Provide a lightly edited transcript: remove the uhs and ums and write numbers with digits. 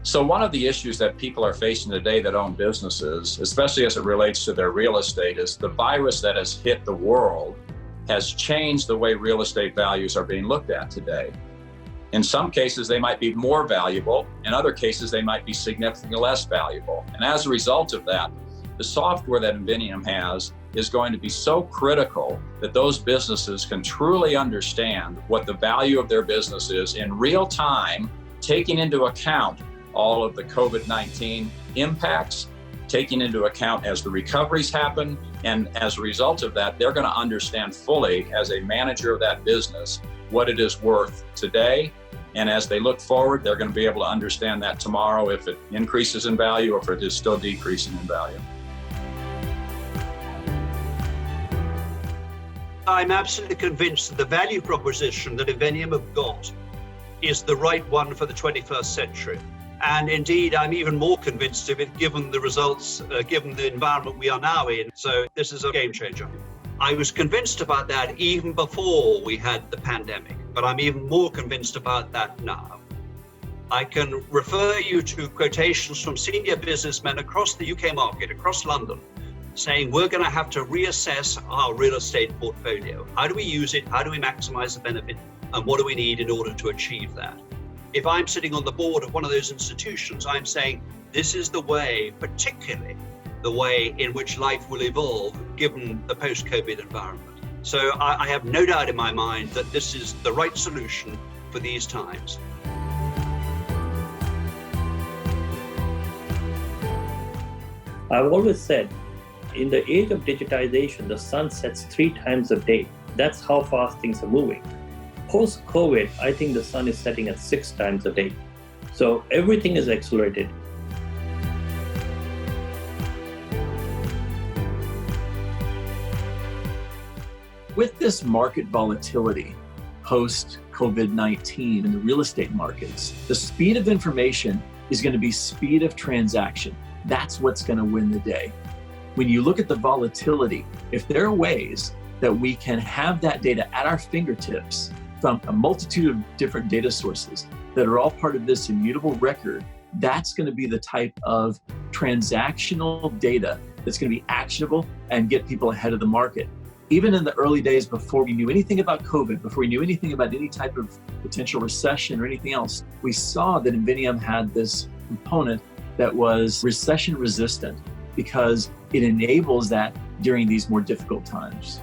So one of the issues that people are facing today that own businesses, especially as it relates to their real estate, is the virus that has hit the world has changed the way real estate values are being looked at today. In some cases, they might be more valuable. In other cases, they might be significantly less valuable. And as a result of that, the software that Inveniam has is going to be so critical that those businesses can truly understand what the value of their business is in real time, taking into account all of the COVID-19 impacts, taking into account as the recoveries happen. And as a result of that, they're going to understand fully as a manager of that business what it is worth today. And as they look forward, they're going to be able to understand that tomorrow if it increases in value or if it is still decreasing in value. I'm absolutely convinced that the value proposition that Inveniam have got is the right one for the 21st century. And indeed, I'm even more convinced of it given the results, given the environment we are now in. So this is a game changer. I was convinced about that even before we had the pandemic, but I'm even more convinced about that now. I can refer you to quotations from senior businessmen across the UK market, across London, saying we're going to have to reassess our real estate portfolio. How do we use it? How do we maximize the benefit? And what do we need in order to achieve that? If I'm sitting on the board of one of those institutions, I'm saying this is the way, particularly the way in which life will evolve given the post-COVID environment. So I have no doubt in my mind that this is the right solution for these times. I've always said, in the age of digitization, the sun sets 3 times a day. That's how fast things are moving. Post-COVID, I think the sun is setting at 6 times a day. So everything is accelerated. With this market volatility post-COVID-19 in the real estate markets, the speed of information is going to be speed of transaction. That's what's going to win the day. When you look at the volatility, if there are ways that we can have that data at our fingertips from a multitude of different data sources that are all part of this immutable record, that's going to be the type of transactional data that's going to be actionable and get people ahead of the market. Even in the early days before we knew anything about COVID, before we knew anything about any type of potential recession or anything else, we saw that Inveniam had this component that was recession resistant because it enables that during these more difficult times.